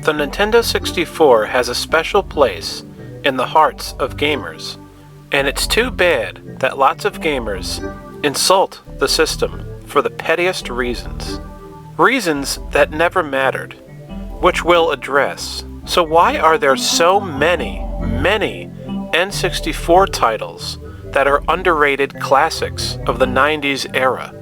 The Nintendo 64 has a special place in the hearts of gamers, and it's too bad that lots of gamers insult the system for the pettiest reasons. Reasons that never mattered, which we'll address. So why are there so many N64 titles that are underrated classics of the 90s era?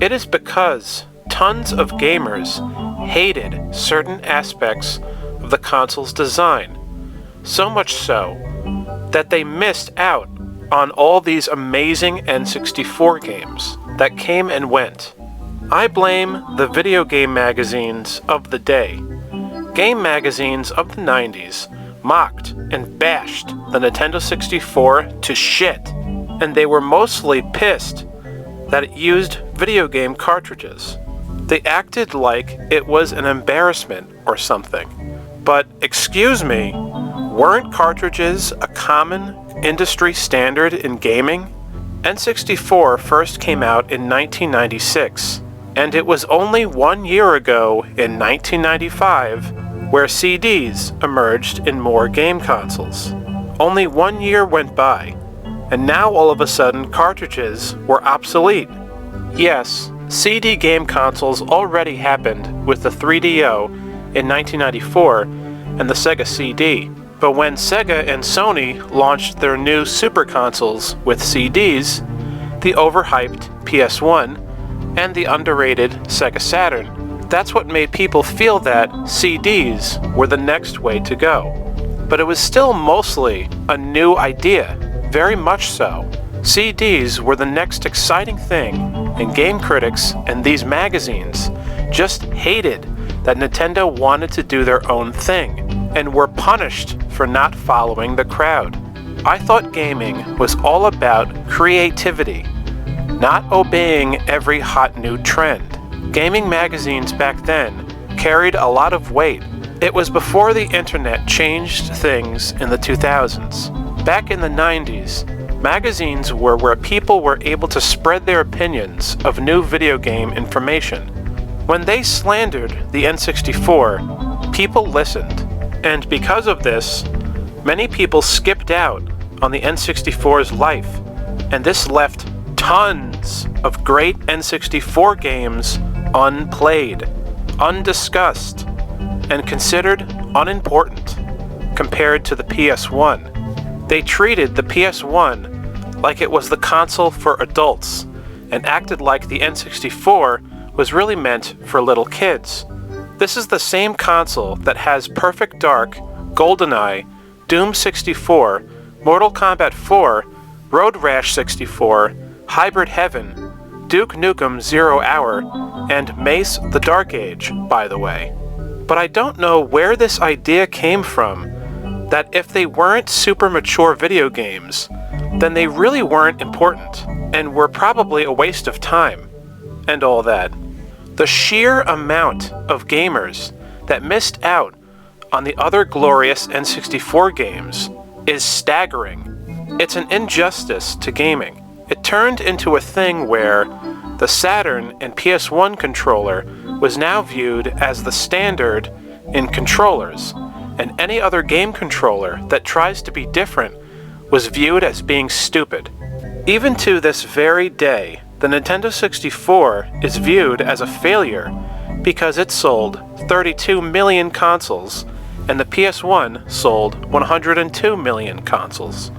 It is because tons of gamers hated certain aspects of the console's design, so much so that they missed out on all these amazing N64 games that came and went. I blame the video game magazines of the day. Game magazines of the 90s mocked and bashed the Nintendo 64 to shit, and they were mostly pissed that it used video game cartridges. They acted like it was an embarrassment or something. But, excuse me, weren't cartridges a common industry standard in gaming? N64 first came out in 1996, and it was only 1 year ago in 1995 where CDs emerged in more game consoles. Only 1 year went by, and now all of a sudden cartridges were obsolete. Yes, CD game consoles already happened with the 3DO in 1994 and the Sega CD, but when Sega and Sony launched their new super consoles with CDs, the overhyped PS1 and the underrated Sega Saturn, that's what made people feel that CDs were the next way to go. But it was still mostly a new idea, very much so. CDs were the next exciting thing, and game critics and these magazines just hated that Nintendo wanted to do their own thing, and were punished for not following the crowd. I thought gaming was all about creativity, not obeying every hot new trend. Gaming magazines back then carried a lot of weight. It was before the internet changed things in the 2000s. Back in the 90s, magazines were where people were able to spread their opinions of new video game information. When they slandered the N64, people listened, and because of this, many people skipped out on the N64's life, and this left tons of great N64 games unplayed, undiscussed, and considered unimportant compared to the PS1. They treated the PS1 like it was the console for adults, and acted like the N64 was really meant for little kids. This is the same console that has Perfect Dark, GoldenEye, Doom 64, Mortal Kombat 4, Road Rash 64, Hybrid Heaven, Duke Nukem 0 Hour, and Mace the Dark Age, by the way. But I don't know where this idea came from, that if they weren't super mature video games, then they really weren't important, and were probably a waste of time, and all that. The sheer amount of gamers that missed out on the other glorious N64 games is staggering. It's an injustice to gaming. It turned into a thing where the Saturn and PS1 controller was now viewed as the standard in controllers, and any other game controller that tries to be different was viewed as being stupid. Even to this very day, the Nintendo 64 is viewed as a failure because it sold 32 million consoles and the PS1 sold 102 million consoles.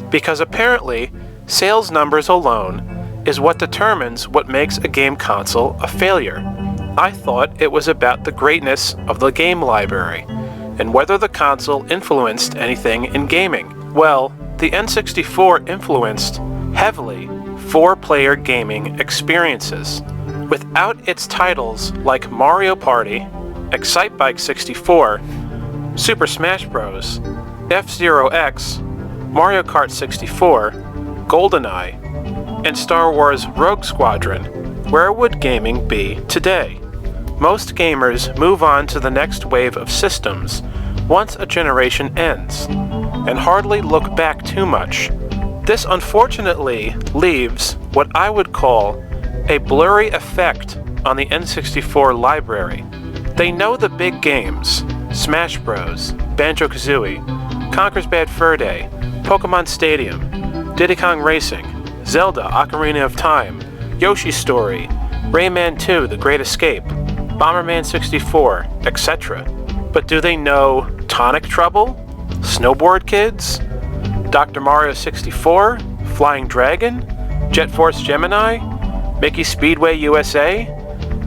Because apparently, sales numbers alone is what determines what makes a game console a failure. I thought it was about the greatness of the game library and whether the console influenced anything in gaming. Well, the N64 influenced heavily 4-player gaming experiences. Without its titles like Mario Party, Excitebike 64, Super Smash Bros., F-Zero X, Mario Kart 64, GoldenEye, and Star Wars Rogue Squadron, where would gaming be today? Most gamers move on to the next wave of systems once a generation ends, and hardly look back too much. This unfortunately leaves what I would call a blurry effect on the N64 library. They know the big games, Smash Bros., Banjo-Kazooie, Conker's Bad Fur Day, Pokemon Stadium, Diddy Kong Racing, Zelda Ocarina of Time, Yoshi's Story, Rayman 2 The Great Escape, Bomberman 64, etc. But do they know Tonic Trouble, Snowboard Kids, Dr. Mario 64, Flying Dragon, Jet Force Gemini, Mickey Speedway USA,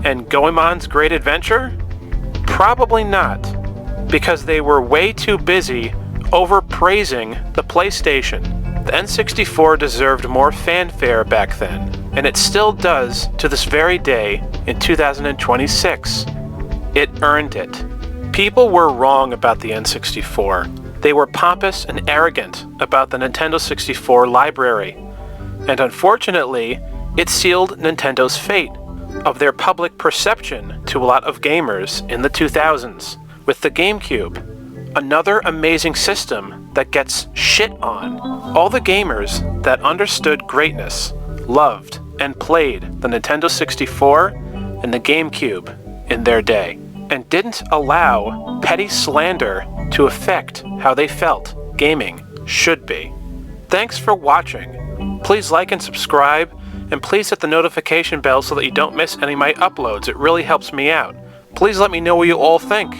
and Goemon's Great Adventure? Probably not, because they were way too busy overpraising the PlayStation. The N64 deserved more fanfare back then, and it still does to this very day in 2026. It earned it. People were wrong about the N64. They were pompous and arrogant about the Nintendo 64 library, and unfortunately, it sealed Nintendo's fate of their public perception to a lot of gamers in the 2000s. With the GameCube, another amazing system that gets shit on. All the gamers that understood greatness, loved, and played the Nintendo 64 and the GameCube in their day, and didn't allow petty slander to affect how they felt gaming should be. Thanks for watching. Please like and subscribe, and please hit the notification bell so that you don't miss any of my uploads. It really helps me out. Please let me know what you all think.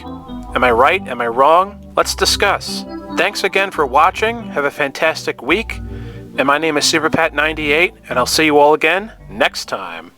Am I right? Am I wrong? Let's discuss. Thanks again for watching. Have a fantastic week. And my name is SuperPat98, and I'll see you all again next time.